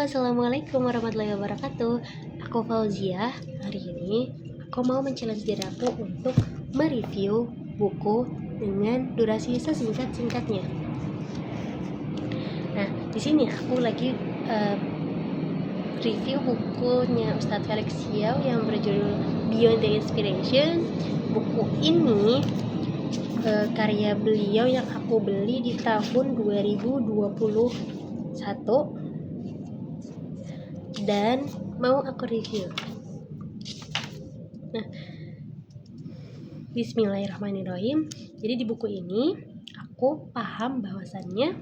Assalamualaikum warahmatullahi wabarakatuh. Aku Fauzia. Hari ini aku mau men-challenge diri aku untuk mereview buku dengan durasi sesingkat-singkatnya. Nah, di sini aku lagi review bukunya Ustadz Felix Xiao yang berjudul Beyond the Inspiration. Buku ini karya beliau yang aku beli di tahun 2021 dan mau aku review. Nah, bismillahirrahmanirrahim. Jadi di buku ini aku paham bahwasannya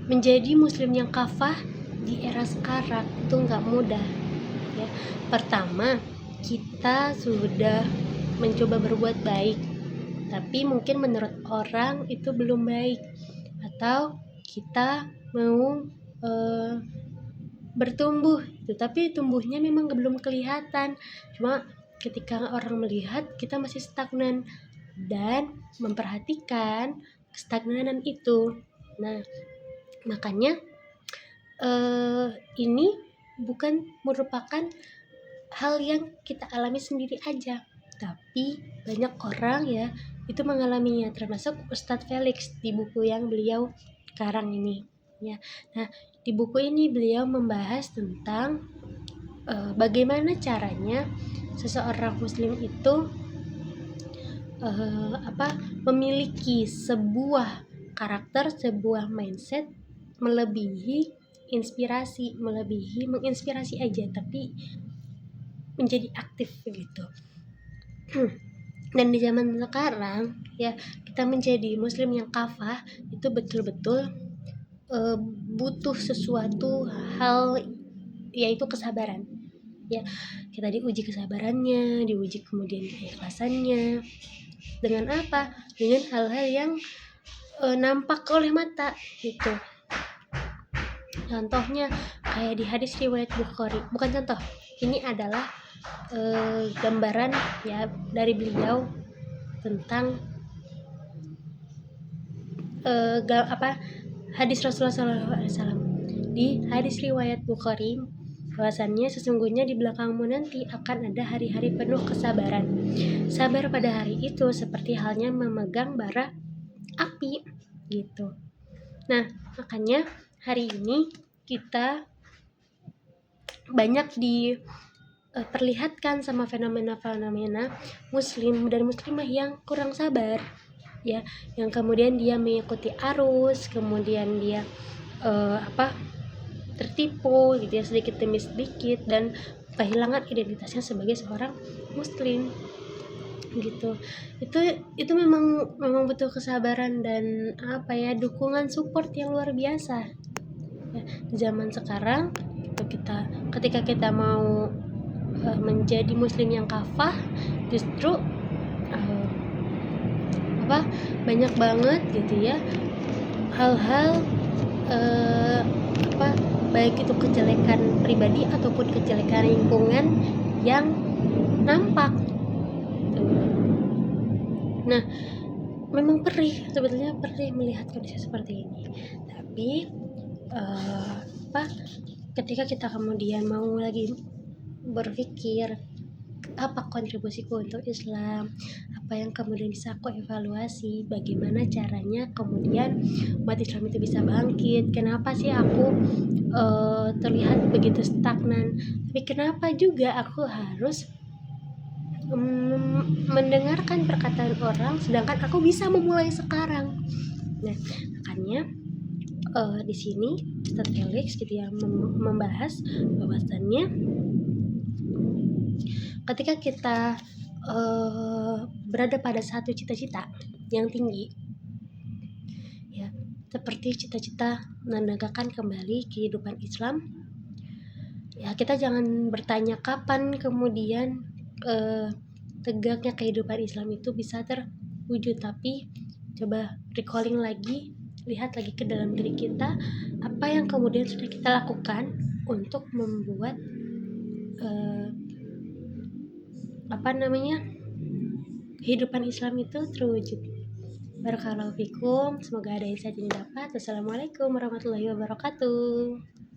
menjadi muslim yang kafah di era sekarang itu nggak mudah ya. Pertama, kita sudah mencoba berbuat baik, tapi mungkin menurut orang itu belum baik, atau kita mau bertumbuh gitu, tapi tumbuhnya memang belum kelihatan. Cuma ketika orang melihat kita masih stagnan dan memperhatikan kestagnanan itu. Nah, makanya ini bukan merupakan hal yang kita alami sendiri aja, tapi banyak orang ya itu mengalaminya, termasuk Ustadz Felix di buku yang beliau karang ini ya. Nah, di buku ini beliau membahas tentang bagaimana caranya seseorang muslim itu memiliki sebuah karakter, sebuah mindset melebihi inspirasi, melebihi menginspirasi aja, tapi menjadi aktif begitu. Dan di zaman sekarang ya, kita menjadi muslim yang kafah itu betul-betul butuh sesuatu hal, yaitu kesabaran ya. Kita diuji kesabarannya, diuji kemudian keikhlasannya. Dengan apa? Dengan hal-hal yang nampak oleh mata gitu. Contohnya kayak di hadis riwayat Bukhari, bukan contoh, ini adalah gambaran ya dari beliau tentang hadis Rasulullah SAW. Di hadis riwayat Bukhari, bahwasannya sesungguhnya di belakangmu nanti akan ada hari-hari penuh kesabaran. Sabar pada hari itu seperti halnya memegang bara api gitu. Nah, makanya hari ini kita banyak diperlihatkan sama fenomena-fenomena muslim dan muslimah yang kurang sabar ya, yang kemudian dia mengikuti arus, kemudian dia tertipu gitu ya, sedikit demi sedikit, dan kehilangan identitasnya sebagai seorang muslim gitu. Itu memang butuh kesabaran dan dukungan support yang luar biasa ya. Di zaman sekarang ketika kita mau menjadi muslim yang kafah, justru banyak banget gitu ya hal-hal baik itu kejelekan pribadi ataupun kejelekan lingkungan yang nampak. Nah, memang sebetulnya perih melihat kondisi seperti ini. Tapi ketika kita kemudian mau lagi berpikir apa kontribusiku untuk Islam, apa yang kemudian bisa aku evaluasi, bagaimana caranya kemudian umat Islam itu bisa bangkit, kenapa sih aku terlihat begitu stagnan, tapi kenapa juga aku harus mendengarkan perkataan orang sedangkan aku bisa memulai sekarang. Nah, makanya di sini Ustadz Felix gitu ya membahas bahwasannya ketika kita berada pada satu cita-cita yang tinggi ya, seperti cita-cita menegakkan kembali kehidupan Islam ya, kita jangan bertanya kapan kemudian tegaknya kehidupan Islam itu bisa terwujud, tapi coba recalling lagi, lihat lagi ke dalam diri kita, apa yang kemudian sudah kita lakukan untuk membuat kehidupan Islam itu terwujud. Barakallahu fikum. Semoga ada insight yang dapat. Wassalamualaikum warahmatullahi wabarakatuh.